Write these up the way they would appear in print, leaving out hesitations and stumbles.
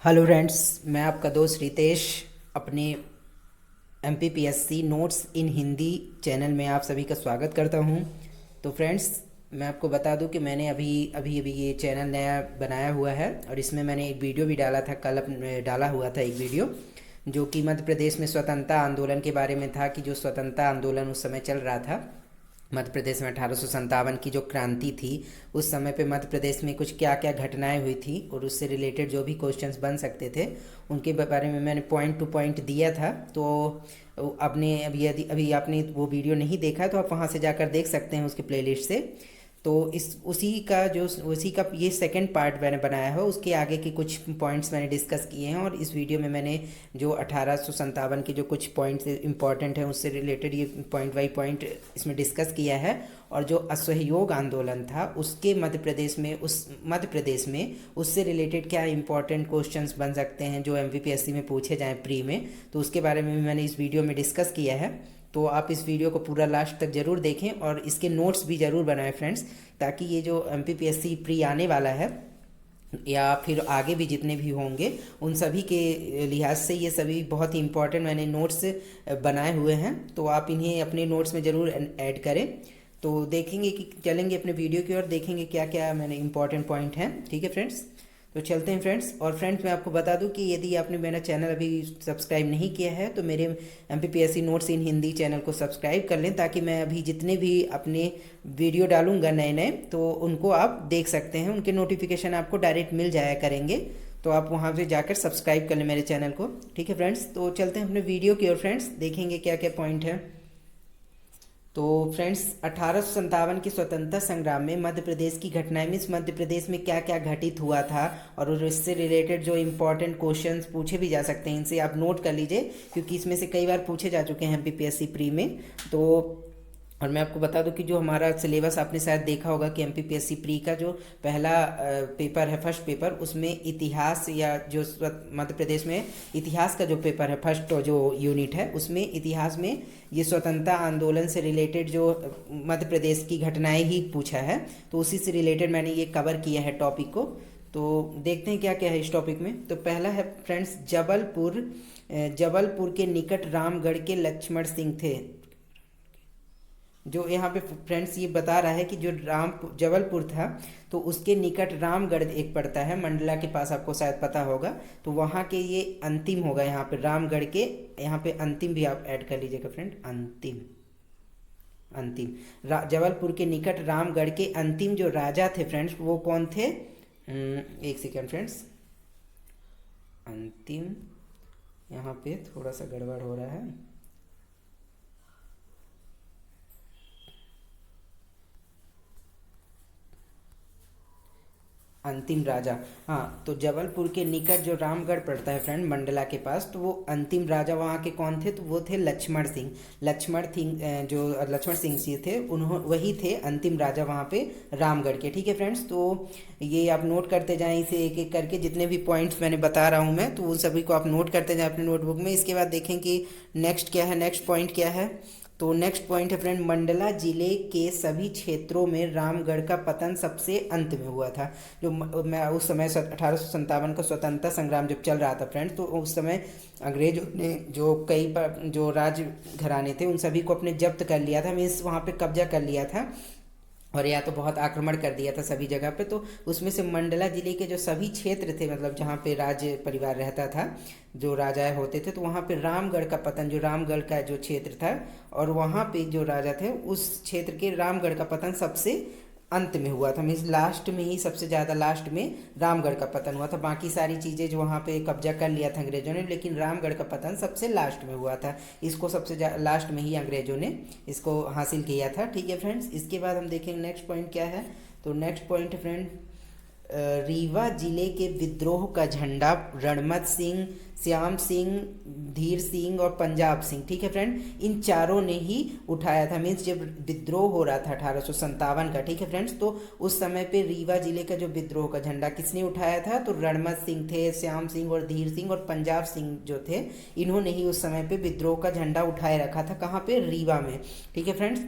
Hello friends, मैं आपका दोस्त रितेश अपने एमपीपीएससी नोट्स इन हिंदी चैनल में आप सभी का स्वागत करता हूं। तो फ्रेंड्स, मैं आपको बता दूं कि मैंने अभी अभी अभी ये चैनल नया बनाया हुआ है और इसमें मैंने एक वीडियो भी डाला था। कल डाला हुआ था एक वीडियो जो कि मध्य प्रदेश में स्वतंत्रता आंदोलन के बारे में था, कि जो स्वतंत्रता आंदोलन उस समय चल रहा था मध्य प्रदेश में 1857 की जो क्रांति थी, उस समय पे मध्य प्रदेश में कुछ क्या क्या घटनाएं हुई थी और उससे रिलेटेड जो भी क्वेश्चंस बन सकते थे उनके बारे में मैंने पॉइंट टू पॉइंट दिया था। तो आपने अभी यदि अभी आपने वो वीडियो नहीं देखा तो आप वहाँ से जाकर देख सकते हैं उसके प्लेलिस्ट से। तो इस उसी का ये सेकंड पार्ट मैंने बनाया है। उसके आगे के कुछ पॉइंट्स मैंने डिस्कस किए हैं और इस वीडियो में मैंने जो 1857 के जो कुछ पॉइंट्स इंपॉर्टेंट हैं उससे रिलेटेड ये पॉइंट बाई पॉइंट इसमें डिस्कस किया है। और जो असहयोग आंदोलन था उसके मध्य प्रदेश में उससे रिलेटेड क्या इंपॉर्टेंट क्वेश्चंस बन सकते हैं जो एमपीपीएससी में पूछे जाएँ प्री में, तो उसके बारे में भी मैंने इस वीडियो में डिस्कस किया है। तो आप इस वीडियो को पूरा लास्ट तक ज़रूर देखें और इसके नोट्स भी ज़रूर बनाएं फ्रेंड्स, ताकि ये जो एमपीपीएससी प्री आने वाला है या फिर आगे भी जितने भी होंगे उन सभी के लिहाज से ये सभी बहुत ही इंपॉर्टेंट मैंने नोट्स बनाए हुए हैं। तो आप इन्हें अपने नोट्स में ज़रूर ऐड करें। तो देखेंगे कि चलेंगे अपने वीडियो की ओर, देखेंगे क्या क्या मैंने इंपॉर्टेंट पॉइंट हैं। ठीक है फ्रेंड्स, तो चलते हैं फ्रेंड्स। और फ्रेंड्स, मैं आपको बता दूं कि यदि आपने मेरा चैनल अभी सब्सक्राइब नहीं किया है तो मेरे एमपीपीएससी नोट्स इन हिंदी चैनल को सब्सक्राइब कर लें, ताकि मैं अभी जितने भी अपने वीडियो डालूंगा नए नए तो उनको आप देख सकते हैं, उनके नोटिफिकेशन आपको डायरेक्ट मिल जाया करेंगे। तो आप वहाँ से जाकर सब्सक्राइब कर लें मेरे चैनल को। ठीक है फ्रेंड्स, तो चलते हैं अपने वीडियो की ओर फ्रेंड्स, देखेंगे क्या क्या पॉइंट है। तो फ्रेंड्स, 1857 के स्वतंत्रता संग्राम में मध्य प्रदेश की घटनाएं मीन्स मध्य प्रदेश में क्या क्या घटित हुआ था और इससे रिलेटेड जो इंपॉर्टेंट क्वेश्चंस पूछे भी जा सकते हैं, इनसे आप नोट कर लीजिए क्योंकि इसमें से कई बार पूछे जा चुके हैं एमपीपीएससी प्री में। तो और मैं आपको बता दूं कि जो हमारा सिलेबस आपने शायद देखा होगा कि एमपीपीएससी प्री का जो पहला पेपर है, फर्स्ट पेपर, उसमें इतिहास या जो मध्य प्रदेश में इतिहास का जो पेपर है, फर्स्ट जो यूनिट है, उसमें इतिहास में ये स्वतंत्रता आंदोलन से रिलेटेड जो मध्य प्रदेश की घटनाएं ही पूछा है। तो उसी से रिलेटेड मैंने ये कवर किया है टॉपिक को। तो देखते हैं क्या क्या है इस टॉपिक में। तो पहला है फ्रेंड्स, जबलपुर के निकट रामगढ़ के लक्ष्मण सिंह थे। जो यहाँ पे फ्रेंड्स ये बता रहा है कि जो जबलपुर था तो उसके निकट रामगढ़ एक पड़ता है, मंडला के पास, आपको शायद पता होगा। तो वहाँ के ये अंतिम होगा, यहाँ पे रामगढ़ के यहाँ पे अंतिम भी आप ऐड कर लीजिएगा फ्रेंड, अंतिम अंतिम जबलपुर के निकट रामगढ़ के अंतिम जो राजा थे फ्रेंड्स वो कौन थे? एक सेकेंड फ्रेंड्स, अंतिम यहाँ पे थोड़ा सा गड़बड़ हो रहा है। अंतिम राजा, हाँ, तो जबलपुर के निकट जो रामगढ़ पड़ता है फ्रेंड, मंडला के पास, तो वो अंतिम राजा वहाँ के कौन थे? तो वो थे लक्ष्मण सिंह। जो लक्ष्मण सिंह जी थे वही थे अंतिम राजा वहाँ पे रामगढ़ के। ठीक है फ्रेंड्स, तो ये आप नोट करते जाएं इसे एक एक करके, जितने भी पॉइंट्स मैंने बता रहा हूँ मैं तो उन सभी को आप नोट करते जाएं अपने नोटबुक में। इसके बाद देखें कि नेक्स्ट क्या है, नेक्स्ट पॉइंट क्या है। तो नेक्स्ट पॉइंट है फ्रेंड, मंडला जिले के सभी क्षेत्रों में रामगढ़ का पतन सबसे अंत में हुआ था। जो मैं उस समय 1857 का स्वतंत्रता संग्राम जब चल रहा था फ्रेंड, तो उस समय अंग्रेजों ने जो जो राज घराने थे उन सभी को अपने जब्त कर लिया था, मीन्स वहाँ पे कब्जा कर लिया था और या तो बहुत आक्रमण कर दिया था सभी जगह पे। तो उसमें से मंडला जिले के जो सभी क्षेत्र थे, मतलब जहाँ पे राज परिवार रहता था, जो राजा होते थे, तो वहाँ पे रामगढ़ का पतन, जो रामगढ़ का जो क्षेत्र था और वहाँ पे जो राजा थे उस क्षेत्र के रामगढ़ का पतन सबसे अंत में हुआ था, मीन्स लास्ट में ही, सबसे ज़्यादा लास्ट में रामगढ़ का पतन हुआ था। बाकी सारी चीज़ें जो वहाँ पे कब्जा कर लिया था अंग्रेजों ने, लेकिन रामगढ़ का पतन सबसे लास्ट में हुआ था। इसको सबसे लास्ट में ही अंग्रेजों ने इसको हासिल किया था। ठीक है फ्रेंड्स, इसके बाद हम देखेंगे नेक्स्ट पॉइंट क्या है। तो नेक्स्ट पॉइंट फ्रेंड, रीवा जिले के विद्रोह का झंडा रणमत सिंह, श्याम सिंह, धीर सिंह और पंजाब सिंह, ठीक है फ्रेंड, इन चारों ने ही उठाया था। मीन्स जब विद्रोह हो रहा था 1857 का, ठीक है फ्रेंड्स, तो उस समय पे रीवा जिले का जो विद्रोह का झंडा किसने उठाया था? तो रणमत सिंह थे, श्याम सिंह और धीर सिंह और पंजाब सिंह जो थे, इन्होंने ही उस समय पे विद्रोह का झंडा उठाए रखा था। कहाँ पे? रीवा में। ठीक है फ्रेंड्स,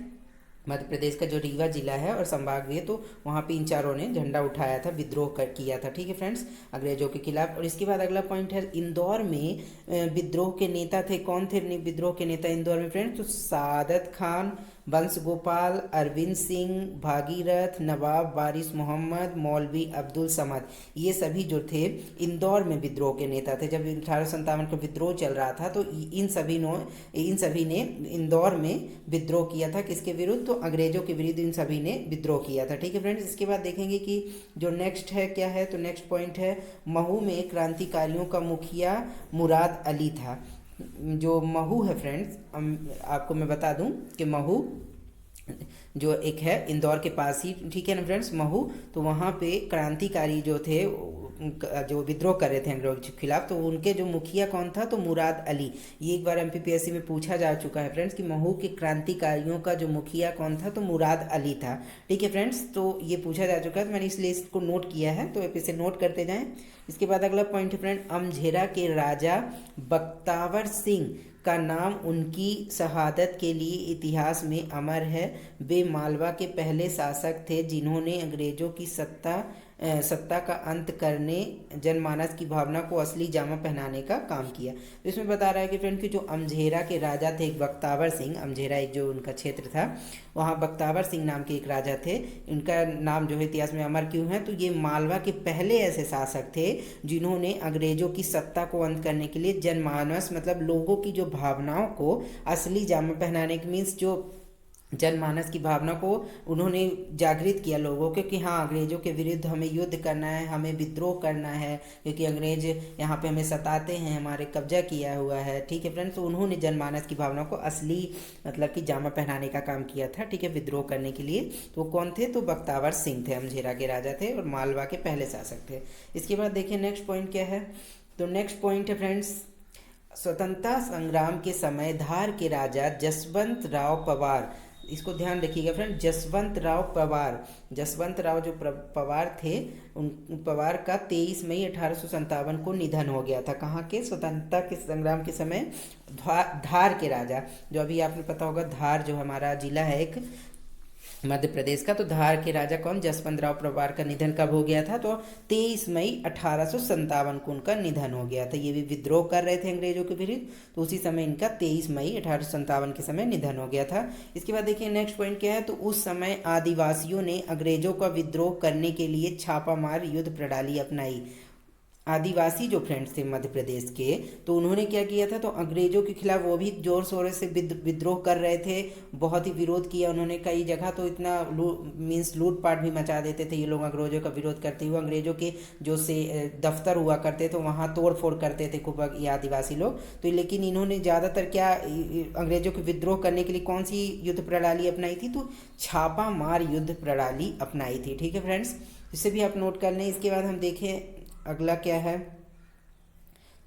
मध्य प्रदेश का जो रीवा जिला है और संभाग भी है, तो वहाँ पे इन चारों ने झंडा उठाया था, विद्रोह किया था। ठीक है फ्रेंड्स, अंग्रेजों के खिलाफ। और इसके बाद अगला पॉइंट है, इंदौर में विद्रोह के नेता थे। कौन थे विद्रोह के नेता इंदौर में फ्रेंड्स? तो सादत खान, वंश गोपाल, अरविंद सिंह, भागीरथ, नवाब वारिस मोहम्मद, मौलवी अब्दुल समद, ये सभी जो थे इंदौर में विद्रोह के नेता थे। जब 1857 का विद्रोह चल रहा था तो इन सभी ने इंदौर में विद्रोह किया था। किसके विरुद्ध? तो अंग्रेजों के विरुद्ध इन सभी ने विद्रोह किया था। ठीक है फ्रेंड्स, इसके बाद देखेंगे कि जो नेक्स्ट है क्या है। तो नेक्स्ट पॉइंट है, महू में क्रांतिकारियों का मुखिया मुराद अली था। जो महू है फ्रेंड्स, आपको मैं बता दूं कि महू जो एक है इंदौर के पास ही, ठीक है ना फ्रेंड्स, महू। तो वहाँ पे क्रांतिकारी जो थे, जो विद्रोह कर रहे थे अंग्रेजों के खिलाफ, तो उनके जो मुखिया कौन था? तो मुराद अली। ये एक बार एमपीपीएससी में पूछा जा चुका है फ्रेंड्स कि महू के क्रांतिकारियों का जो मुखिया कौन था? तो मुराद अली था। ठीक है फ्रेंड्स, तो ये पूछा जा चुका है, तो मैंने इसलिए इसको नोट किया है, तो आप इसे नोट करते जाएं। इसके बाद अगला पॉइंट है फ्रेंड, अमझेरा के राजा बख्तावर सिंह का नाम उनकी शहादत के लिए इतिहास में अमर है। वे मालवा के पहले शासक थे जिन्होंने अंग्रेजों की सत्ता का अंत करने, जनमानस की भावना को असली जामा पहनाने का काम किया। तो इसमें बता रहा है कि फ्रेंड कि जो अमझेरा के राजा थे एक बख्तावर सिंह, अमझेरा एक जो उनका क्षेत्र था, वहाँ बख्तावर सिंह नाम के एक राजा थे। इनका नाम जो है इतिहास में अमर क्यों है? तो ये मालवा के पहले ऐसे शासक थे जिन्होंने अंग्रेजों की सत्ता को अंत करने के लिए जनमानस, मतलब लोगों की जो भावनाओं को असली जामा पहनाने के, मीन्स जो जनमानस की भावना को उन्होंने जागृत किया लोगों के कि हाँ, अंग्रेजों के विरुद्ध हमें युद्ध करना है, हमें विद्रोह करना है, क्योंकि अंग्रेज यहाँ पे हमें सताते हैं, हमारे कब्जा किया हुआ है। ठीक है फ्रेंड्स, तो उन्होंने जनमानस की भावना को असली, मतलब कि जामा पहनाने का काम किया था। ठीक है, विद्रोह करने के लिए। तो कौन थे? तो बख्तावर सिंह थे, अमझेरा के राजा थे और मालवा के पहले शासक थे। इसके बाद देखिए नेक्स्ट पॉइंट क्या है। तो नेक्स्ट पॉइंट है फ्रेंड्स, स्वतंत्रता संग्राम के समय धार के राजा जसवंत राव पवार, इसको ध्यान रखिएगा फ्रेंड, जसवंत राव पवार, जसवंत राव जो पवार थे, उन पवार का 23 मई 1857 को निधन हो गया था। कहाँ के? स्वतंत्रता के संग्राम के समय धार के राजा, जो अभी आपने पता होगा धार जो हमारा जिला है एक मध्य प्रदेश का, तो धार के राजा कौन? जसवंत राव पवार का निधन कब हो गया था? तो 23 मई 1857 को उनका निधन हो गया था। ये भी विद्रोह कर रहे थे अंग्रेजों के विरुद्ध, तो उसी समय इनका 23 मई 1857 के समय निधन हो गया था। इसके बाद देखिए नेक्स्ट पॉइंट क्या है। तो उस समय आदिवासियों ने अंग्रेजों का विद्रोह करने के लिए छापामार युद्ध प्रणाली अपनाई। आदिवासी जो फ्रेंड्स थे मध्य प्रदेश के, तो उन्होंने क्या किया था? तो अंग्रेजों के खिलाफ वो भी जोर शोर से विद्रोह कर रहे थे, बहुत ही विरोध किया उन्होंने कई जगह। तो इतना मीन्स लूटपाट भी मचा देते थे ये लोग अंग्रेजों का विरोध करते हुए। अंग्रेजों के जो से दफ्तर हुआ करते थे वहाँ तोड़ फोड़ करते थे खूब ये आदिवासी लोग। तो लेकिन इन्होंने ज़्यादातर क्या अंग्रेजों के विद्रोह करने के लिए कौन सी युद्ध प्रणाली अपनाई थी? तो छापा मार युद्ध प्रणाली अपनाई थी। ठीक है फ्रेंड्स, इसे भी आप नोट कर लें। इसके बाद हम देखें अगला क्या है।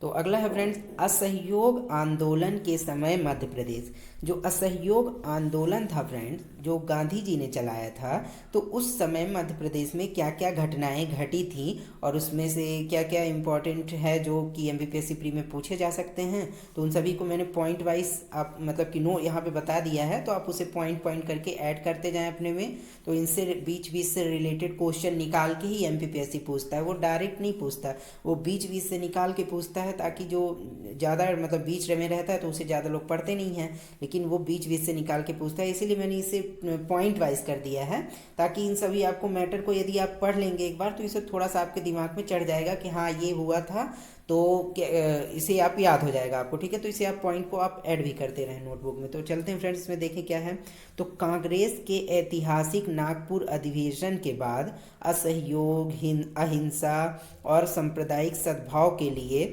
तो अगला है फ्रेंड्स, असहयोग आंदोलन के समय मध्य प्रदेश। जो असहयोग आंदोलन था फ्रेंड्स, जो गांधी जी ने चलाया था, तो उस समय मध्य प्रदेश में क्या क्या घटनाएं घटी थी और उसमें से क्या क्या इम्पोर्टेंट है जो कि एमपीपीएससी प्री में पूछे जा सकते हैं, तो उन सभी को मैंने पॉइंट वाइज आप मतलब कि नो यहाँ पे बता दिया है। तो आप उसे पॉइंट पॉइंट करके ऐड करते जाएं अपने में। तो इनसे बीच बीच से रिलेटेड क्वेश्चन निकाल के ही एमपीपीएससी पूछता है, वो डायरेक्ट नहीं पूछता, वो बीच बीच से निकाल के पूछता है, ताकि जो ज़्यादा मतलब बीच में रहता है तो उसे ज़्यादा लोग पढ़ते नहीं हैं, लेकिन वो बीच बीच से निकाल के पूछता है। इसीलिए मैंने इसे पॉइंट वाइज कर दिया है, ताकि इन सभी आपको मैटर को यदि आप पढ़ लेंगे एक बार तो इसे थोड़ा सा आपके दिमाग में चढ़ जाएगा कि हाँ ये हुआ था, तो इसे आप याद हो जाएगा आपको। ठीक है, तो इसे आप पॉइंट को आप ऐड भी करते रहें नोटबुक में। तो चलते हैं फ्रेंड्स, इसमें देखें क्या है। तो कांग्रेस के ऐतिहासिक नागपुर अधिवेशन के बाद असहयोग, अहिंसा और सांप्रदायिक सद्भाव के लिए,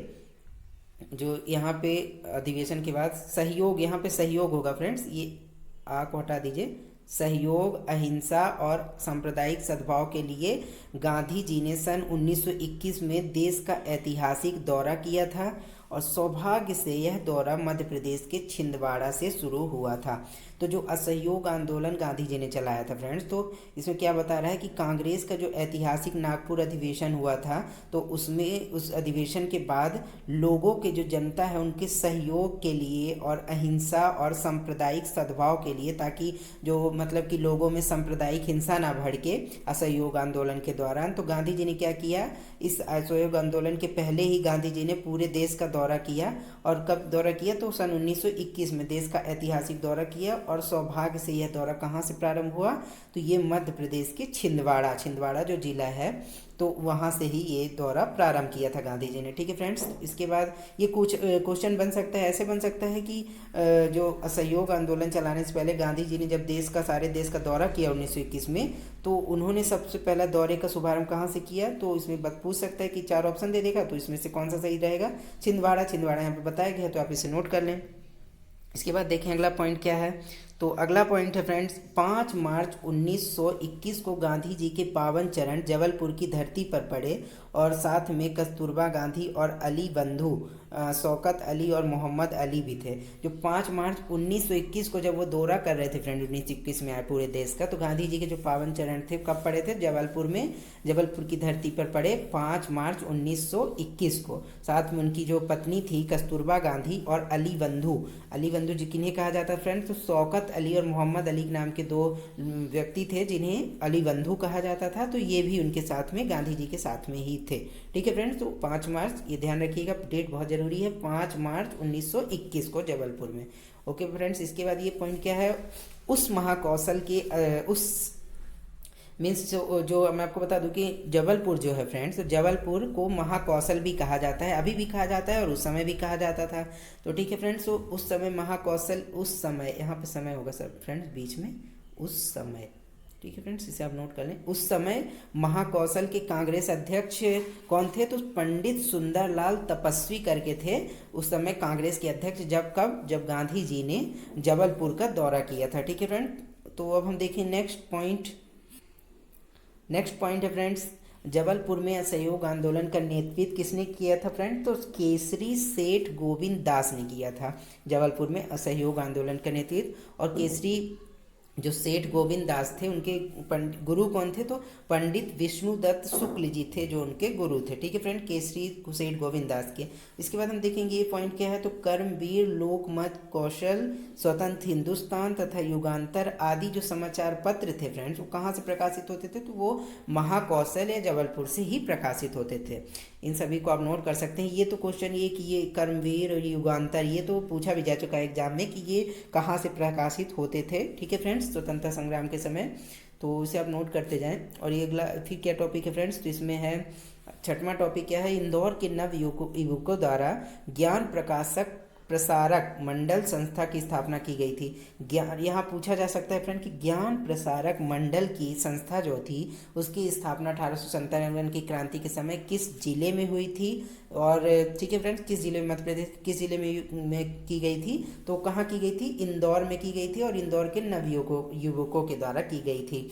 जो यहाँ पे अधिवेशन के बाद सहयोग, यहाँ पे सहयोग होगा फ्रेंड्स, ये आ को हटा दीजिए, सहयोग, अहिंसा और सांप्रदायिक सद्भाव के लिए गांधी जी ने सन 1921 में देश का ऐतिहासिक दौरा किया था और सौभाग्य से यह दौरा मध्य प्रदेश के छिंदवाड़ा से शुरू हुआ था। तो जो असहयोग आंदोलन गांधी जी ने चलाया था फ्रेंड्स, तो इसमें क्या बता रहा है कि कांग्रेस का जो ऐतिहासिक नागपुर अधिवेशन हुआ था, तो उसमें उस अधिवेशन के बाद लोगों के जो जनता है उनके सहयोग के लिए और अहिंसा और सांप्रदायिक सद्भाव के लिए, ताकि जो मतलब कि लोगों में सांप्रदायिक हिंसा ना भड़के असहयोग आंदोलन के दौरान, तो गांधी जी ने क्या किया, इस असहयोग आंदोलन के पहले ही गांधी जी ने पूरे देश का दौरा किया। और कब दौरा किया, तो सन 1921 में देश का ऐतिहासिक दौरा किया। और सौभाग्य से यह दौरा कहाँ से प्रारंभ हुआ, तो ये मध्य प्रदेश के छिंदवाड़ा जो जिला है, तो वहाँ से ही ये दौरा प्रारंभ किया था गांधी जी ने। ठीक है फ्रेंड्स, इसके बाद ये कुछ क्वेश्चन बन सकता है, ऐसे बन सकता है कि जो असहयोग आंदोलन चलाने से पहले गांधी जी ने जब सारे देश का दौरा किया 1921 में, तो उन्होंने सबसे पहला दौरे का शुभारंभ कहाँ से किया, तो इसमें पूछ सकता है कि 4 ऑप्शन दे देगा, तो इसमें से कौन सा सही रहेगा, छिंदवाड़ा यहाँ पे बताया गया है, तो आप इसे नोट कर लें। इसके बाद देखें अगला पॉइंट क्या है। तो अगला पॉइंट है फ्रेंड्स, 5 मार्च 1921 को गांधी जी के पावन चरण जबलपुर की धरती पर पड़े और साथ में कस्तूरबा गांधी और अली बंधु शौकत अली और मोहम्मद अली भी थे। जो 5 मार्च 1921 को जब वो दौरा कर रहे थे फ्रेंड 1921 में आए पूरे देश का, तो गांधी जी के जो पावन चरण थे कब पड़े थे, जबलपुर में, जबलपुर की धरती पर पड़े 5 मार्च 1921 को। साथ में उनकी जो पत्नी थी कस्तूरबा गांधी और अली बंधु जी किन्हें कहा जाता है फ्रेंड्स, तो शौकत अली और मोहम्मद अली नाम के 2 व्यक्ति थे जिन्हें अली बंधु कहा जाता था। तो ये भी उनके साथ में गांधी जी के साथ में ही थे। ठीक है फ्रेंड्स, तो 5 मार्च ये ध्यान रखिएगा, डेट बहुत जरूरी है, 5 मार्च 1921 को जबलपुर में। ओके फ्रेंड्स, इसके बाद ये पॉइंट क्या है, उस महाकौशल के उस मीन्स जो मैं आपको बता दूं कि जबलपुर जो है फ्रेंड्स, तो जबलपुर को महाकौशल भी कहा जाता है, अभी भी कहा जाता है और उस समय भी कहा जाता था। तो ठीक है फ्रेंड्स, तो उस समय महाकौशल, उस समय, यहाँ पे समय होगा सर फ्रेंड्स बीच में, उस समय, ठीक है फ्रेंड्स, इसे आप नोट कर लें। उस समय महाकौशल के कांग्रेस अध्यक्ष कौन थे, तो पंडित सुंदरलाल तपस्वी करके थे उस समय कांग्रेस के अध्यक्ष। जब गांधी जी ने जबलपुर का दौरा किया था। ठीक है फ्रेंड, तो अब हम देखें नेक्स्ट पॉइंट है फ्रेंड्स, जबलपुर में असहयोग आंदोलन का नेतृत्व किसने किया था फ्रेंड, तो केसरी सेठ गोविंद दास ने किया था जबलपुर में असहयोग आंदोलन का नेतृत्व। और केसरी जो सेठ गोविंद दास थे उनके गुरु कौन थे, तो पंडित विष्णुदत्त शुक्ल जी थे जो उनके गुरु थे। ठीक है फ्रेंड, केसरी सेठ गोविंद दास के। इसके बाद हम देखेंगे ये पॉइंट क्या है, तो कर्मवीर, लोकमत, कौशल, स्वतंत्र हिंदुस्तान तथा युगांतर आदि जो समाचार पत्र थे फ्रेंड्स, वो कहाँ से प्रकाशित होते थे, तो वो महाकौशल या जबलपुर से ही प्रकाशित होते थे। इन सभी को आप नोट कर सकते हैं। ये तो क्वेश्चन ये कि ये कर्मवीर और युगांतर ये तो पूछा भी जा चुका है एग्जाम में कि ये कहाँ से प्रकाशित होते थे। ठीक है फ्रेंड्स, स्वतंत्रता संग्राम के समय, तो इसे आप नोट करते जाएं। और ये अगला फिर क्या टॉपिक है फ्रेंड्स, तो इसमें है 6वां टॉपिक क्या है, इंदौर के नव युवकों द्वारा ज्ञान प्रसारक मंडल संस्था की स्थापना की गई थी। ज्ञान, यहाँ पूछा जा सकता है फ्रेंड कि ज्ञान प्रसारक मंडल की संस्था जो थी उसकी स्थापना 1857 की क्रांति के समय किस जिले में हुई थी, और ठीक है फ्रेंड्स, किस जिले में, मध्य प्रदेश किस जिले में की गई थी, तो कहाँ की गई थी, इंदौर में की गई थी, और इंदौर के नव युवकों के द्वारा की गई थी।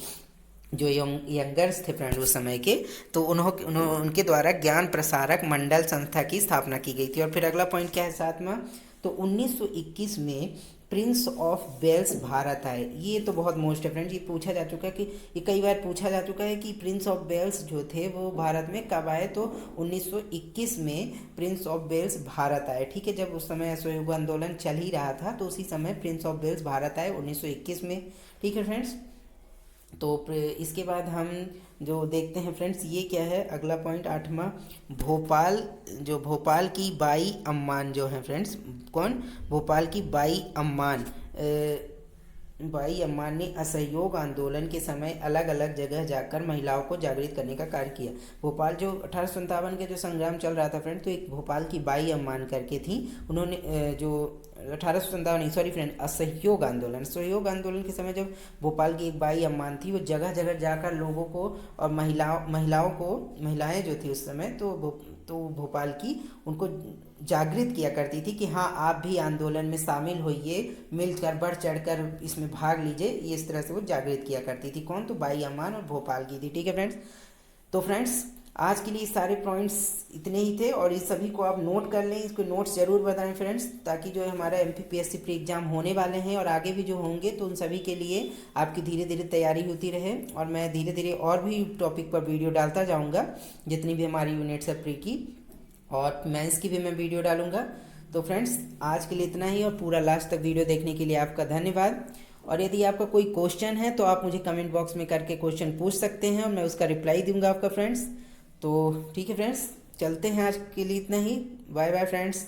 जो यंगर्स थे फ्रेंड उस समय के, तो उनके द्वारा ज्ञान प्रसारक मंडल संस्था की स्थापना की गई थी। और फिर अगला पॉइंट क्या है 7वां, तो 1921 में प्रिंस ऑफ वेल्स भारत आए। ये तो बहुत मोस्ट है फ्रेंड्स, ये पूछा जा चुका है कि ये कई बार पूछा जा चुका है कि प्रिंस ऑफ वेल्स जो थे वो भारत में कब आए, तो 1921 में प्रिंस ऑफ वेल्स भारत आए। ठीक है, जब उस समय असहयोग आंदोलन चल ही रहा था तो उसी समय प्रिंस ऑफ वेल्स भारत आए 1921 में। ठीक है फ्रेंड्स, तो इसके बाद हम जो देखते हैं फ्रेंड्स ये क्या है अगला पॉइंट 8वां, भोपाल की बाई अम्मान जो है फ्रेंड्स, कौन, भोपाल की बाई अम्मान ने असहयोग आंदोलन के समय अलग अलग जगह जाकर महिलाओं को जागृत करने का कार्य किया। भोपाल जो 1857 के जो संग्राम चल रहा था फ्रेंड, तो एक भोपाल की बाई अम्मान करके थी, उन्होंने जो 1857 सॉरी फ्रेंड असहयोग आंदोलन के समय जब भोपाल की एक बाई अम्मान थी, वो जगह जगह जाकर लोगों को और महिलाएं जो थी उस समय, तो भोपाल की उनको जागृत किया करती थी कि हाँ आप भी आंदोलन में शामिल होइए, मिलकर बढ़ चढ़कर इसमें भाग लीजिए। इस तरह से वो जागृत किया करती थी। कौन, तो बाई अम्मान और भोपाल की थी। ठीक है फ्रेंड्स, तो फ्रेंड्स आज के लिए सारे पॉइंट्स इतने ही थे और इस सभी को आप नोट कर लें, इसको नोट्स ज़रूर बताएं फ्रेंड्स, ताकि जो है हमारा MPPSC प्री एग्ज़ाम होने वाले हैं और आगे भी जो होंगे तो उन सभी के लिए आपकी धीरे धीरे तैयारी होती रहे। और मैं धीरे धीरे और भी टॉपिक पर वीडियो डालता जाऊँगा, जितनी भी हमारी यूनिट्स है प्री की और मेंस की भी मैं वीडियो डालूँगा। तो फ्रेंड्स आज के लिए इतना ही और पूरा लास्ट तक वीडियो देखने के लिए आपका धन्यवाद। और यदि आपका कोई क्वेश्चन है तो आप मुझे कमेंट बॉक्स में करके क्वेश्चन पूछ सकते हैं और मैं उसका रिप्लाई दूंगा आपका फ्रेंड्स। तो ठीक है फ्रेंड्स, चलते हैं, आज के लिए इतना ही। Bye bye friends.